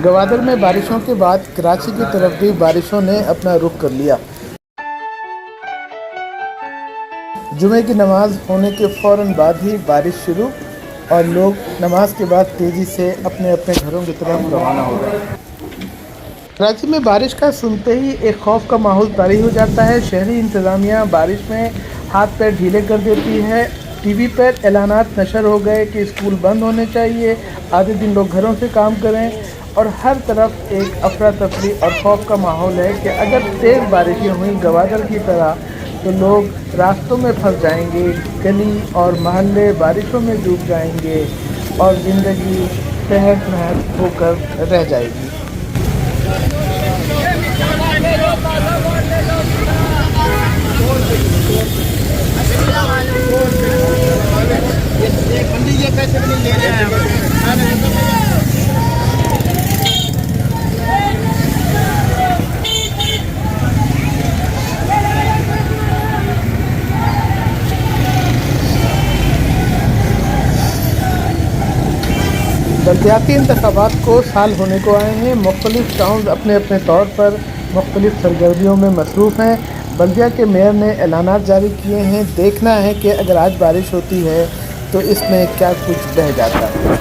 गवादर में बारिशों के बाद कराची की तरफ भी बारिशों ने अपना रुख कर लिया। जुमे की नमाज होने के फ़ौरन बाद ही बारिश शुरू और लोग नमाज के बाद तेज़ी से अपने अपने घरों की तरफ रवाना हो गए। कराची में बारिश का सुनते ही एक खौफ का माहौल तारी हो जाता है। शहरी इंतज़ामिया बारिश में हाथ पैर ढीले कर देती है। टीवी पर ऐलानात नशर हो गए कि स्कूल बंद होने चाहिए, आधे दिन लोग घरों से काम करें और हर तरफ एक अफरा तफरी और खौफ का माहौल है कि अगर तेज़ बारिशें हुई गवादर की तरह तो लोग रास्तों में फंस जाएंगे, गली और मोहल्ले बारिशों में डूब जाएंगे और ज़िंदगी तहस नहस होकर रह जाएगी। बल्दियाती इंतखाबात को साल होने को आए हैं। मुख्तलिफ टाउन अपने अपने तौर पर मुख्तलिफ सरगर्मियों में मसरूफ़ हैं। बल्दिया के मेयर ने ऐलानात जारी किए हैं। देखना है कि अगर आज बारिश होती है तो इसमें क्या कुछ बह जाता है।